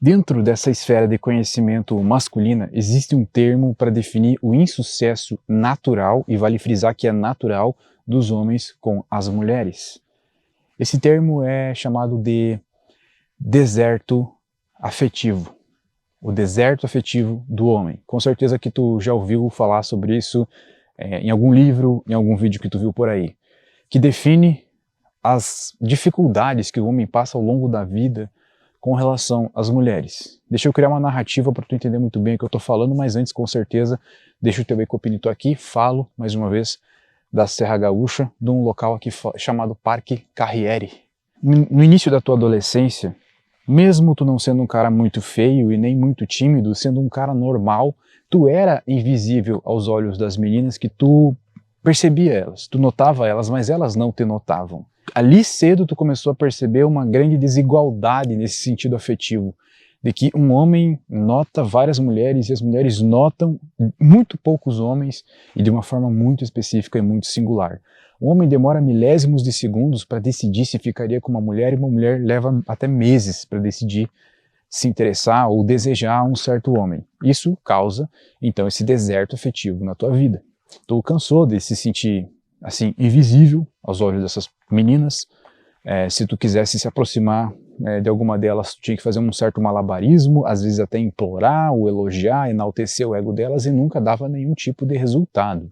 Dentro dessa esfera de conhecimento masculina, existe um termo para definir o insucesso natural, e vale frisar que é natural, dos homens com as mulheres. Esse termo é chamado de deserto afetivo, o deserto afetivo do homem. Com certeza que tu já ouviu falar sobre isso em algum livro, em algum vídeo que tu viu por aí, que define as dificuldades que o homem passa ao longo da vida com relação às mulheres. Deixa eu criar uma narrativa para tu entender muito bem o que eu estou falando, mas antes, com certeza, deixa o teu Ecopinito aqui, falo, mais uma vez, da Serra Gaúcha, de um local aqui chamado Parque Carriere. No início da tua adolescência, mesmo tu não sendo um cara muito feio e nem muito tímido, sendo um cara normal, tu era invisível aos olhos das meninas, que tu percebia elas, tu notava elas, mas elas não te notavam. Ali cedo tu começou a perceber uma grande desigualdade nesse sentido afetivo, de que um homem nota várias mulheres e as mulheres notam muito poucos homens, e de uma forma muito específica e muito singular. O homem demora milésimos de segundos para decidir se ficaria com uma mulher, e uma mulher leva até meses para decidir se interessar ou desejar um certo homem. Isso causa, então, esse deserto afetivo na tua vida. Tu cansou de se sentir assim, invisível aos olhos dessas meninas. Se tu quisesse se aproximar de alguma delas, tu tinha que fazer um certo malabarismo, às vezes até implorar ou elogiar, enaltecer o ego delas, e nunca dava nenhum tipo de resultado.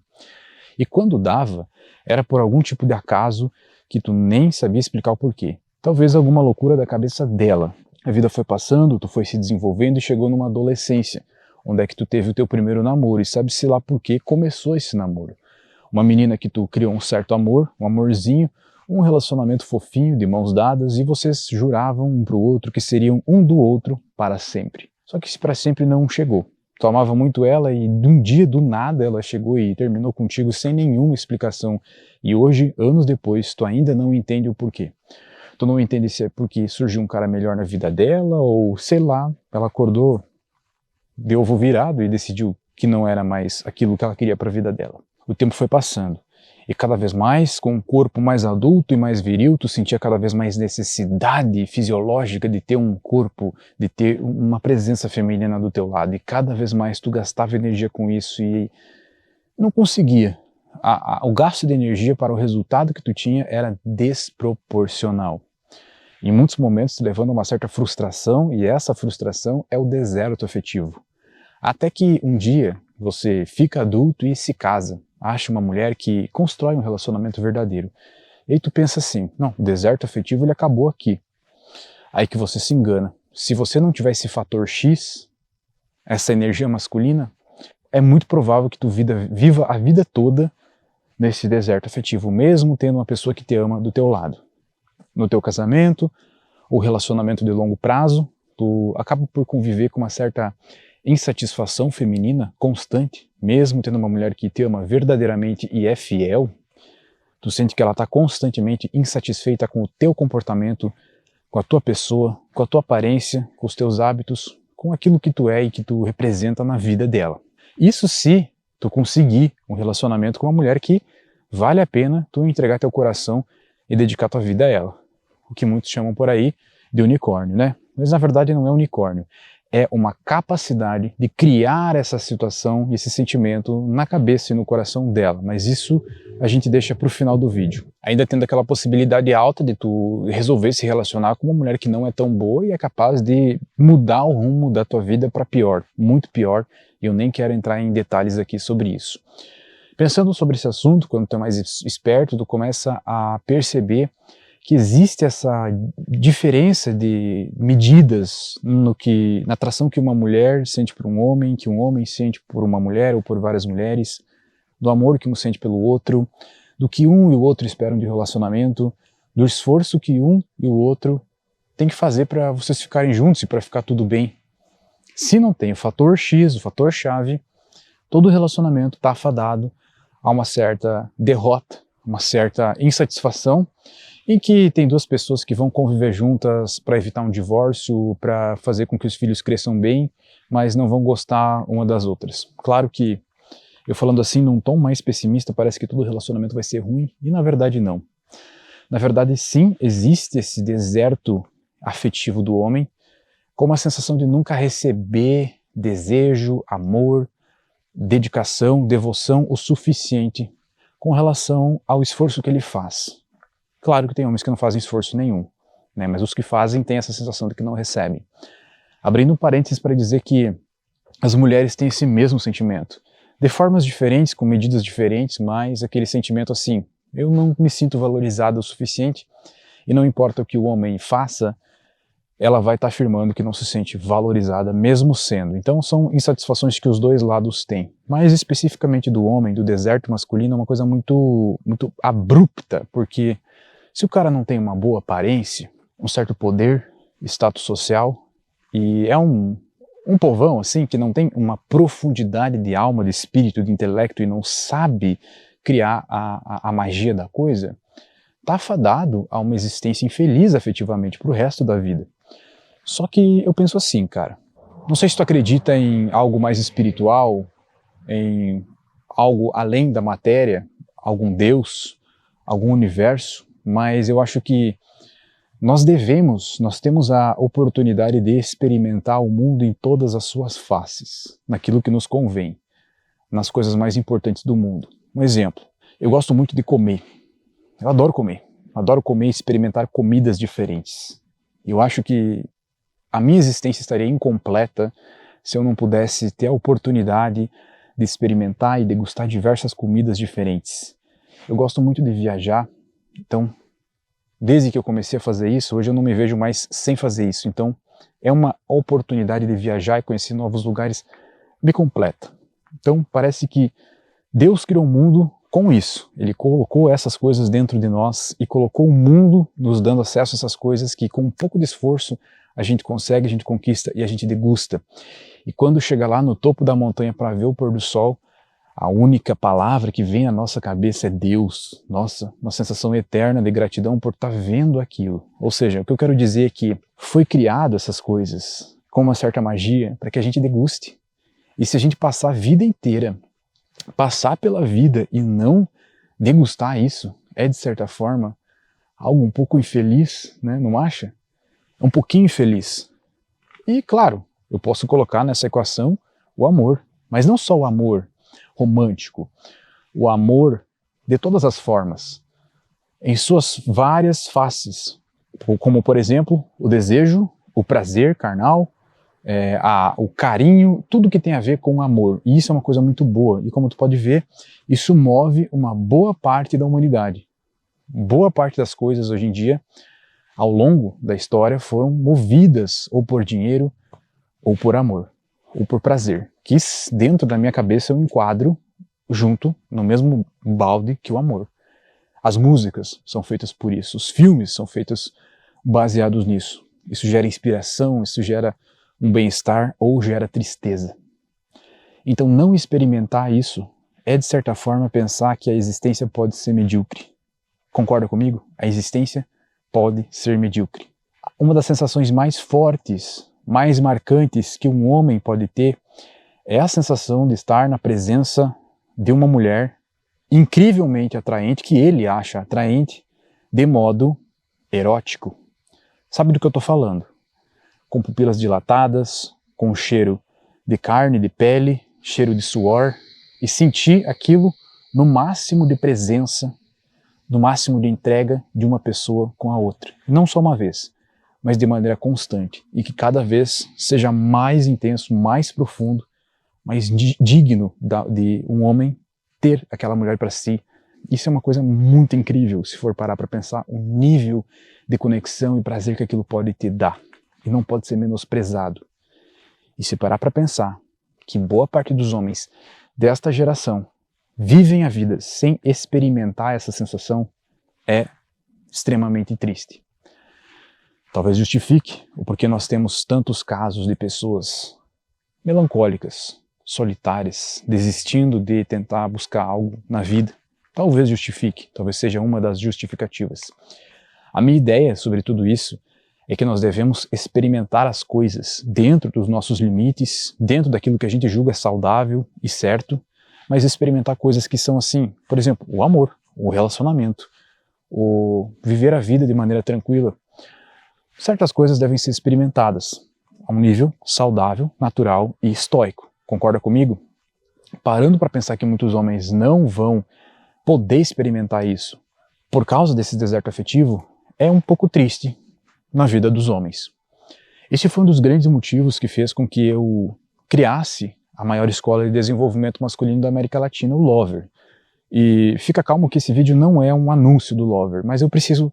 E quando dava, era por algum tipo de acaso que tu nem sabia explicar o porquê. Talvez alguma loucura da cabeça dela. A vida foi passando, tu foi se desenvolvendo e chegou numa adolescência, onde é que tu teve o teu primeiro namoro, e sabe-se lá por que começou esse namoro. Uma menina que tu criou um certo amor, um amorzinho, um relacionamento fofinho, de mãos dadas, e vocês juravam um pro outro que seriam um do outro para sempre. Só que esse para sempre não chegou. Tu amava muito ela e de um dia, do nada, ela chegou e terminou contigo sem nenhuma explicação. E hoje, anos depois, tu ainda não entende o porquê. Tu não entende se é porque surgiu um cara melhor na vida dela, ou sei lá, ela acordou de ovo virado e decidiu que não era mais aquilo que ela queria para a vida dela. O tempo foi passando, e cada vez mais, com um corpo mais adulto e mais viril, tu sentia cada vez mais necessidade fisiológica de ter um corpo, de ter uma presença feminina do teu lado, e cada vez mais tu gastava energia com isso e não conseguia. O gasto de energia para o resultado que tu tinha era desproporcional. Em muitos momentos levando a uma certa frustração, e essa frustração é o deserto afetivo. Até que um dia você fica adulto e se casa, acha uma mulher que constrói um relacionamento verdadeiro. E aí tu pensa assim, não, o deserto afetivo ele acabou aqui. Aí que você se engana. Se você não tiver esse fator X, essa energia masculina, é muito provável que tu viva a vida toda nesse deserto afetivo, mesmo tendo uma pessoa que te ama do teu lado. No teu casamento, ou relacionamento de longo prazo, tu acaba por conviver com uma certa insatisfação feminina constante, mesmo tendo uma mulher que te ama verdadeiramente e é fiel. Tu sente que ela está constantemente insatisfeita com o teu comportamento, com a tua pessoa, com a tua aparência, com os teus hábitos, com aquilo que tu é e que tu representa na vida dela. Isso se tu conseguir um relacionamento com uma mulher que vale a pena tu entregar teu coração e dedicar tua vida a ela. O que muitos chamam por aí de unicórnio, né? Mas na verdade não é unicórnio. É uma capacidade de criar essa situação e esse sentimento na cabeça e no coração dela, mas isso a gente deixa para o final do vídeo. Ainda tendo aquela possibilidade alta de tu resolver se relacionar com uma mulher que não é tão boa e é capaz de mudar o rumo da tua vida para pior, muito pior, e eu nem quero entrar em detalhes aqui sobre isso. Pensando sobre esse assunto, quando tu é mais esperto, tu começa a perceber que existe essa diferença de medidas na atração que uma mulher sente por um homem, que um homem sente por uma mulher ou por várias mulheres, do amor que um sente pelo outro, do que um e o outro esperam de relacionamento, do esforço que um e o outro tem que fazer para vocês ficarem juntos e para ficar tudo bem. Se não tem o fator X, o fator chave, todo relacionamento está afadado a uma certa derrota, uma certa insatisfação, em que tem duas pessoas que vão conviver juntas para evitar um divórcio, para fazer com que os filhos cresçam bem, mas não vão gostar uma das outras. Claro que, eu falando assim num tom mais pessimista, parece que todo relacionamento vai ser ruim, e na verdade não. Na verdade sim, existe esse deserto afetivo do homem, como a sensação de nunca receber desejo, amor, dedicação, devoção o suficiente com relação ao esforço que ele faz. Claro que tem homens que não fazem esforço nenhum, né? Mas os que fazem têm essa sensação de que não recebem. Abrindo um parênteses para dizer que as mulheres têm esse mesmo sentimento, de formas diferentes, com medidas diferentes, mas aquele sentimento assim, eu não me sinto valorizada o suficiente e não importa o que o homem faça, ela vai estar afirmando que não se sente valorizada mesmo sendo. Então são insatisfações que os dois lados têm. Mas especificamente do homem, do deserto masculino, é uma coisa muito abrupta, porque se o cara não tem uma boa aparência, um certo poder, status social, e é um povão assim que não tem uma profundidade de alma, de espírito, de intelecto e não sabe criar a magia da coisa, está fadado a uma existência infeliz afetivamente para o resto da vida. Só que eu penso assim, cara, não sei se tu acredita em algo mais espiritual, em algo além da matéria, algum Deus, algum universo, mas eu acho que nós temos a oportunidade de experimentar o mundo em todas as suas faces, naquilo que nos convém, nas coisas mais importantes do mundo. Um exemplo, eu gosto muito de comer, eu adoro comer e experimentar comidas diferentes. Eu acho que a minha existência estaria incompleta se eu não pudesse ter a oportunidade de experimentar e degustar diversas comidas diferentes. Eu gosto muito de viajar, então desde que eu comecei a fazer isso, hoje eu não me vejo mais sem fazer isso. Então, é uma oportunidade de viajar e conhecer novos lugares me completa. Então, parece que Deus criou o mundo com isso. Ele colocou essas coisas dentro de nós e colocou o mundo nos dando acesso a essas coisas que, com um pouco de esforço, a gente consegue, a gente conquista e a gente degusta. E quando chega lá no topo da montanha para ver o pôr do sol, a única palavra que vem à nossa cabeça é Deus. Nossa, uma sensação eterna de gratidão por estar vendo aquilo. Ou seja, o que eu quero dizer é que foi criado essas coisas com uma certa magia para que a gente deguste. E se a gente passar a vida inteira, passar pela vida e não degustar isso, é de certa forma algo um pouco infeliz, né? Não acha? É um pouquinho infeliz. E claro, eu posso colocar nessa equação o amor, mas não só o amor romântico, o amor de todas as formas, em suas várias faces, como por exemplo o desejo, o prazer carnal, o carinho, tudo que tem a ver com amor. E isso é uma coisa muito boa, e como tu pode ver, isso move uma boa parte da humanidade. Boa parte das coisas hoje em dia, ao longo da história, foram movidas ou por dinheiro, ou por amor, ou por prazer, que dentro da minha cabeça eu enquadro junto no mesmo balde que o amor. As músicas são feitas por isso, os filmes são feitos baseados nisso. Isso gera inspiração, isso gera um bem-estar ou gera tristeza. Então não experimentar isso é de certa forma pensar que a existência pode ser medíocre. Concorda comigo? A existência pode ser medíocre. Uma das sensações mais fortes, mais marcantes que um homem pode ter é a sensação de estar na presença de uma mulher incrivelmente atraente, que ele acha atraente, de modo erótico. Sabe do que eu estou falando? Com pupilas dilatadas, com cheiro de carne, de pele, cheiro de suor, e sentir aquilo no máximo de presença, no máximo de entrega de uma pessoa com a outra. Não só uma vez, mas de maneira constante, e que cada vez seja mais intenso, mais profundo, mais digno de um homem ter aquela mulher para si. Isso é uma coisa muito incrível, se for parar para pensar o nível de conexão e prazer que aquilo pode te dar, e não pode ser menosprezado. E se parar para pensar que boa parte dos homens desta geração vivem a vida sem experimentar essa sensação, é extremamente triste. Talvez justifique o porquê nós temos tantos casos de pessoas melancólicas, solitárias, desistindo de tentar buscar algo na vida. Talvez justifique, talvez seja uma das justificativas. A minha ideia sobre tudo isso é que nós devemos experimentar as coisas dentro dos nossos limites, dentro daquilo que a gente julga saudável e certo, mas experimentar coisas que são assim, por exemplo, o amor, o relacionamento, o viver a vida de maneira tranquila. Certas coisas devem ser experimentadas. a um nível saudável, natural e estoico. Concorda comigo? Parando para pensar que muitos homens não vão poder experimentar isso por causa desse deserto afetivo, é um pouco triste na vida dos homens. Esse foi um dos grandes motivos que fez com que eu criasse a maior escola de desenvolvimento masculino da América Latina, o Lover. E fica calmo que esse vídeo não é um anúncio do Lover, mas eu preciso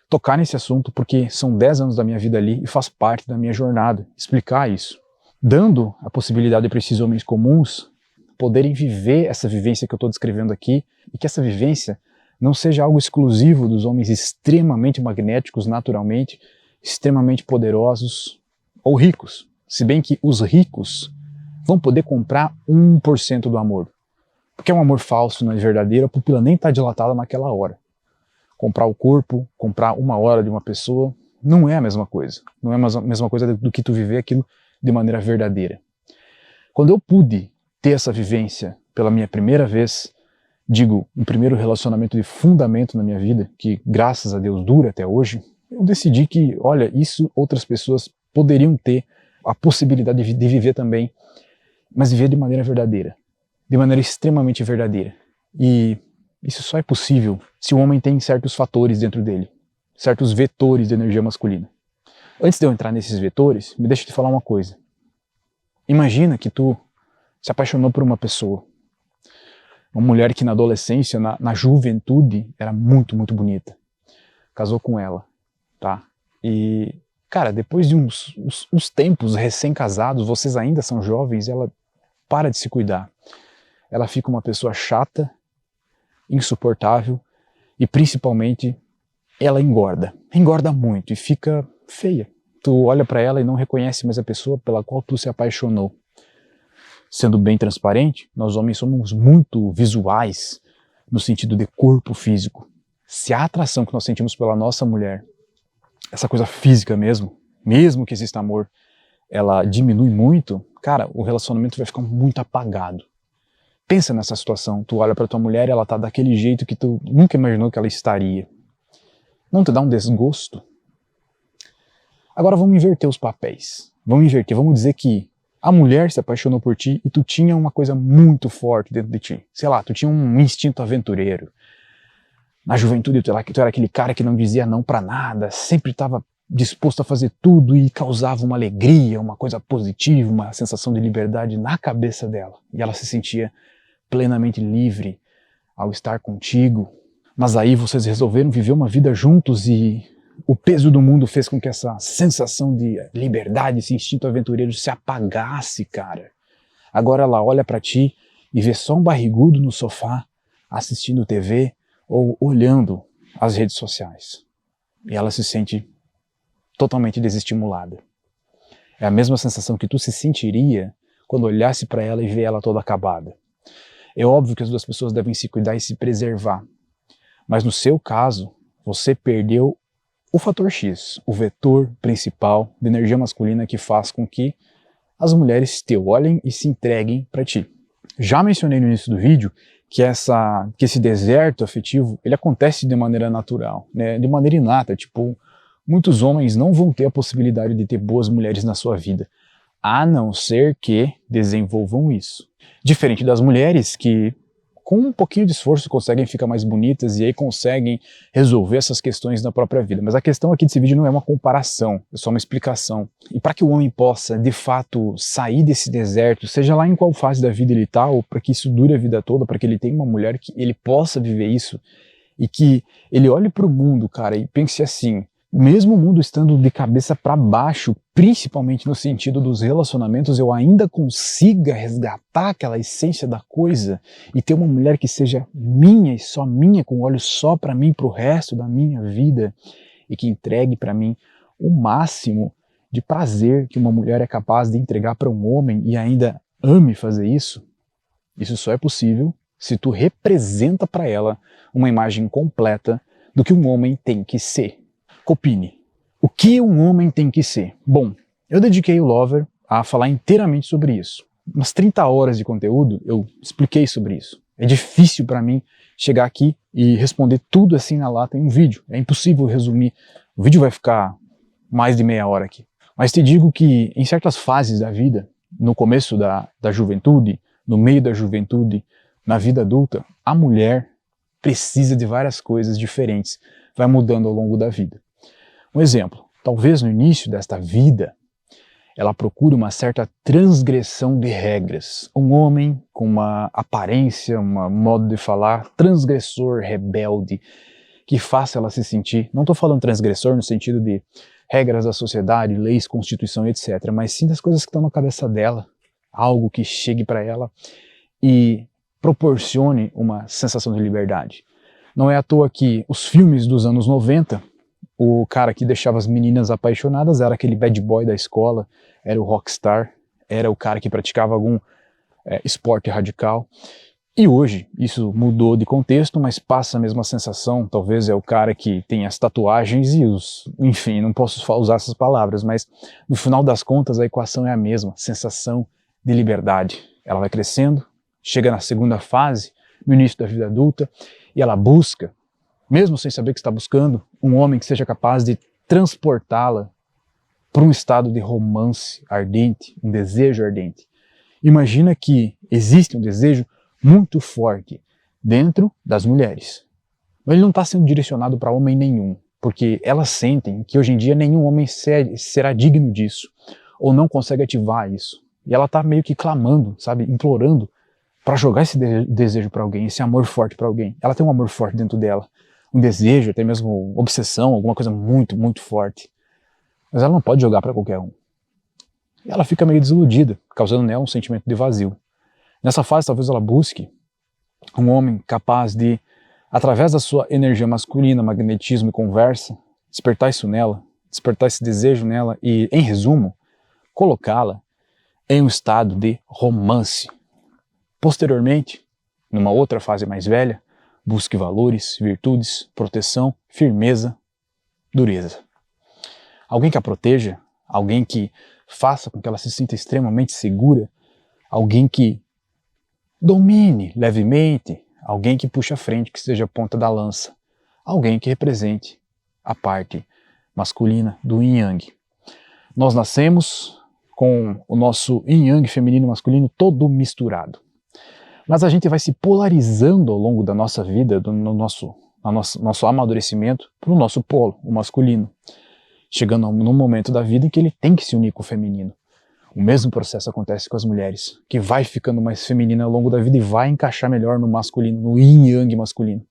tocar nesse assunto porque são 10 anos da minha vida ali e faz parte da minha jornada explicar isso. Dando a possibilidade para esses homens comuns poderem viver essa vivência que eu estou descrevendo aqui e que essa vivência não seja algo exclusivo dos homens extremamente magnéticos naturalmente, extremamente poderosos ou ricos. Se bem que os ricos vão poder comprar 1% do amor. Porque é um amor falso, não é verdadeiro, a pupila nem está dilatada naquela hora. Comprar o corpo, comprar 1 hora de uma pessoa, não é a mesma coisa. Não é a mesma coisa do que tu viver aquilo de maneira verdadeira. Quando eu pude ter essa vivência pela minha primeira vez, digo, um primeiro relacionamento de fundamento na minha vida, que graças a Deus dura até hoje, eu decidi que, olha, isso outras pessoas poderiam ter a possibilidade de viver também, mas viver de maneira verdadeira, de maneira extremamente verdadeira. E isso só é possível se o homem tem certos fatores dentro dele, certos vetores de energia masculina. Antes de eu entrar nesses vetores, me deixa te falar uma coisa. Imagina que tu se apaixonou por uma pessoa, uma mulher que na adolescência, na juventude, era muito, muito bonita. Casou com ela, tá? E, cara, depois de uns tempos recém-casados, vocês ainda são jovens, ela para de se cuidar. Ela fica uma pessoa chata, insuportável e, principalmente, ela engorda. Engorda muito e fica feia. Tu olha pra ela e não reconhece mais a pessoa pela qual tu se apaixonou. Sendo bem transparente, nós homens somos muito visuais no sentido de corpo físico. Se a atração que nós sentimos pela nossa mulher, essa coisa física mesmo que exista amor, ela diminui muito, cara, o relacionamento vai ficar muito apagado. Pensa nessa situação, tu olha pra tua mulher e ela tá daquele jeito que tu nunca imaginou que ela estaria. Não te dá um desgosto? Agora vamos inverter os papéis. Vamos inverter, vamos dizer que a mulher se apaixonou por ti e tu tinha uma coisa muito forte dentro de ti. Sei lá, tu tinha um instinto aventureiro. Na juventude tu era aquele cara que não dizia não pra nada, sempre estava disposto a fazer tudo e causava uma alegria, uma coisa positiva, uma sensação de liberdade na cabeça dela. E ela se sentia plenamente livre ao estar contigo. Mas aí vocês resolveram viver uma vida juntos e o peso do mundo fez com que essa sensação de liberdade, esse instinto aventureiro se apagasse, cara. Agora ela olha pra ti e vê só um barrigudo no sofá, assistindo TV ou olhando as redes sociais. E ela se sente totalmente desestimulada. É a mesma sensação que tu se sentiria quando olhasse pra ela e vê ela toda acabada. É óbvio que as duas pessoas devem se cuidar e se preservar. Mas no seu caso, você perdeu o fator X, o vetor principal de energia masculina que faz com que as mulheres te olhem e se entreguem para ti. Já mencionei no início do vídeo que esse deserto afetivo, ele acontece de maneira natural, né? De maneira inata, tipo, muitos homens não vão ter a possibilidade de ter boas mulheres na sua vida, a não ser que desenvolvam isso. Diferente das mulheres que com um pouquinho de esforço conseguem ficar mais bonitas e aí conseguem resolver essas questões na própria vida. Mas a questão aqui desse vídeo não é uma comparação, é só uma explicação. E para que o homem possa, de fato, sair desse deserto, seja lá em qual fase da vida ele está, ou para que isso dure a vida toda, para que ele tenha uma mulher que ele possa viver isso, e que ele olhe para o mundo, cara, e pense assim, mesmo o mundo estando de cabeça para baixo, principalmente no sentido dos relacionamentos, eu ainda consiga resgatar aquela essência da coisa e ter uma mulher que seja minha e só minha, com olhos só para mim, para o resto da minha vida, e que entregue para mim o máximo de prazer que uma mulher é capaz de entregar para um homem e ainda ame fazer isso. Isso só é possível se tu representa para ela uma imagem completa do que um homem tem que ser. Copini. O que um homem tem que ser? Bom, eu dediquei o Lover a falar inteiramente sobre isso. Umas 30 horas de conteúdo eu expliquei sobre isso. É difícil para mim chegar aqui e responder tudo assim na lata em um vídeo. É impossível resumir. O vídeo vai ficar mais de meia hora aqui. Mas te digo que em certas fases da vida, no começo da juventude, no meio da juventude, na vida adulta, a mulher precisa de várias coisas diferentes, vai mudando ao longo da vida. Um exemplo, talvez no início desta vida, ela procure uma certa transgressão de regras. Um homem com uma aparência, um modo de falar transgressor, rebelde, que faça ela se sentir, não estou falando transgressor no sentido de regras da sociedade, leis, constituição, etc., mas sim das coisas que estão na cabeça dela, algo que chegue para ela e proporcione uma sensação de liberdade. Não é à toa que os filmes dos anos 90, o cara que deixava as meninas apaixonadas era aquele bad boy da escola, era o rockstar, era o cara que praticava algum esporte radical. E hoje isso mudou de contexto, mas passa a mesma sensação. Talvez é o cara que tem as tatuagens e os... Enfim, não posso usar essas palavras, mas no final das contas a equação é a mesma, sensação de liberdade. Ela vai crescendo, chega na segunda fase, no início da vida adulta, e ela busca, mesmo sem saber o que está buscando, um homem que seja capaz de transportá-la para um estado de romance ardente, um desejo ardente. Imagina que existe um desejo muito forte dentro das mulheres. Mas ele não está sendo direcionado para homem nenhum, porque elas sentem que hoje em dia nenhum homem será digno disso, ou não consegue ativar isso. E ela está meio que clamando, sabe, implorando para jogar esse desejo para alguém, esse amor forte para alguém. Ela tem um amor forte dentro dela, um desejo, até mesmo obsessão, alguma coisa muito, muito forte. Mas ela não pode jogar para qualquer um. E ela fica meio desiludida, causando nela um sentimento de vazio. Nessa fase, talvez ela busque um homem capaz de, através da sua energia masculina, magnetismo e conversa, despertar isso nela, despertar esse desejo nela e, em resumo, colocá-la em um estado de romance. Posteriormente, numa outra fase mais velha, busque valores, virtudes, proteção, firmeza, dureza. Alguém que a proteja, alguém que faça com que ela se sinta extremamente segura, alguém que domine levemente, alguém que puxe a frente, que seja a ponta da lança, alguém que represente a parte masculina do yin yang. Nós nascemos com o nosso yin yang feminino e masculino todo misturado, mas a gente vai se polarizando ao longo da nossa vida, no nosso amadurecimento, para o nosso polo, o masculino, chegando num momento da vida em que ele tem que se unir com o feminino. O mesmo processo acontece com as mulheres, que vai ficando mais feminina ao longo da vida e vai encaixar melhor no masculino, no yin-yang masculino.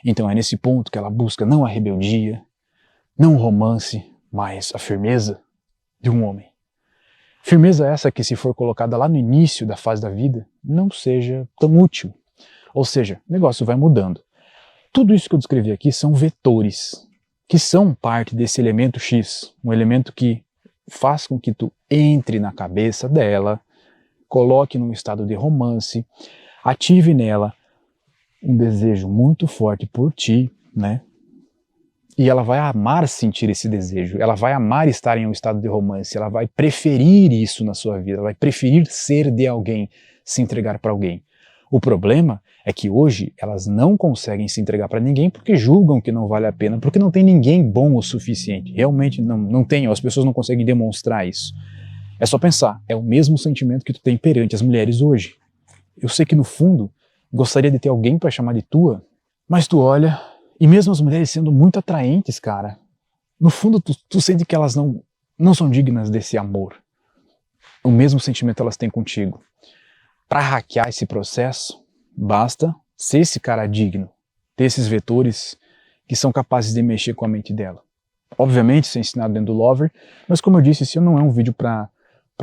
Então é nesse ponto que ela busca não a rebeldia, não o romance, mas a firmeza de um homem. Firmeza essa que, se for colocada lá no início da fase da vida, não seja tão útil. Ou seja, o negócio vai mudando. Tudo isso que eu descrevi aqui são vetores, que são parte desse elemento X, um elemento que faz com que tu entre na cabeça dela, coloque num estado de romance, ative nela um desejo muito forte por ti, né? E ela vai amar sentir esse desejo, ela vai amar estar em um estado de romance, ela vai preferir isso na sua vida, ela vai preferir ser de alguém, se entregar para alguém. O problema é que hoje elas não conseguem se entregar para ninguém porque julgam que não vale a pena, porque não tem ninguém bom o suficiente. Realmente não tem, as pessoas não conseguem demonstrar isso. É só pensar, é o mesmo sentimento que tu tem perante as mulheres hoje. Eu sei que no fundo gostaria de ter alguém para chamar de tua, mas tu olha, e mesmo as mulheres sendo muito atraentes, cara, no fundo tu sente que elas não são dignas desse amor. O mesmo sentimento elas têm contigo. Para hackear esse processo, basta ser esse cara digno, ter esses vetores que são capazes de mexer com a mente dela. Obviamente, isso é ensinado dentro do Lover, mas como eu disse, isso não é um vídeo para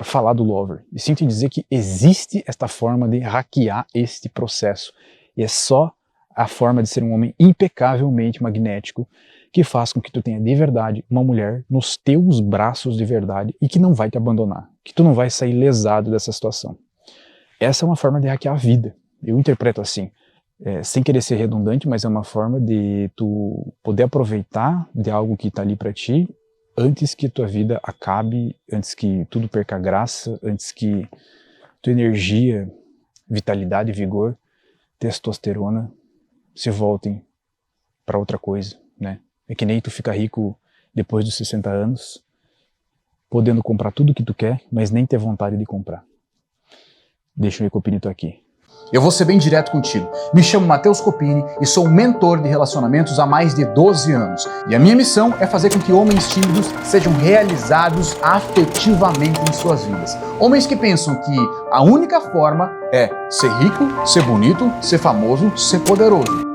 falar do Lover. E sinto em dizer que existe esta forma de hackear este processo. E é só a forma de ser um homem impecavelmente magnético que faz com que tu tenha de verdade uma mulher nos teus braços de verdade e que não vai te abandonar, que tu não vai sair lesado dessa situação. Essa é uma forma de hackear a vida. Eu interpreto assim, sem querer ser redundante, mas é uma forma de tu poder aproveitar de algo que está ali para ti antes que tua vida acabe, antes que tudo perca graça, antes que tua energia, vitalidade, vigor, testosterona se voltem para outra coisa, né? É que nem tu fica rico depois dos 60 anos podendo comprar tudo que tu quer, mas nem ter vontade de comprar. Deixa eu Copini aqui. Eu vou ser bem direto contigo. Me chamo Matheus Copini e sou mentor de relacionamentos há mais de 12 anos. E a minha missão é fazer com que homens tímidos sejam realizados afetivamente em suas vidas. Homens que pensam que a única forma é ser rico, ser bonito, ser famoso, ser poderoso.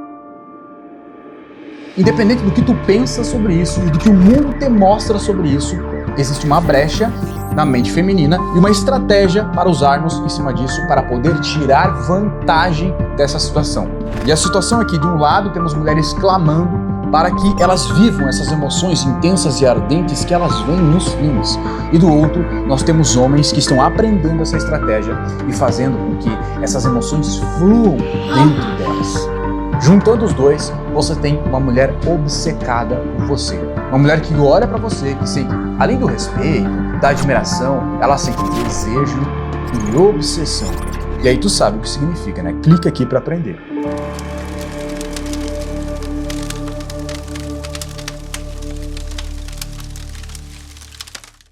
Independente do que tu pensa sobre isso e do que o mundo te mostra sobre isso, existe uma brecha na mente feminina e uma estratégia para usarmos em cima disso para poder tirar vantagem dessa situação. E a situação é que, de um lado, temos mulheres clamando para que elas vivam essas emoções intensas e ardentes que elas veem nos filmes. E do outro, nós temos homens que estão aprendendo essa estratégia e fazendo com que essas emoções fluam dentro delas. Juntando os dois, você tem uma mulher obcecada por você. Uma mulher que olha pra você, que sente, além do respeito, da admiração, ela sente desejo e obsessão. E aí tu sabe o que significa, né? Clica aqui pra aprender.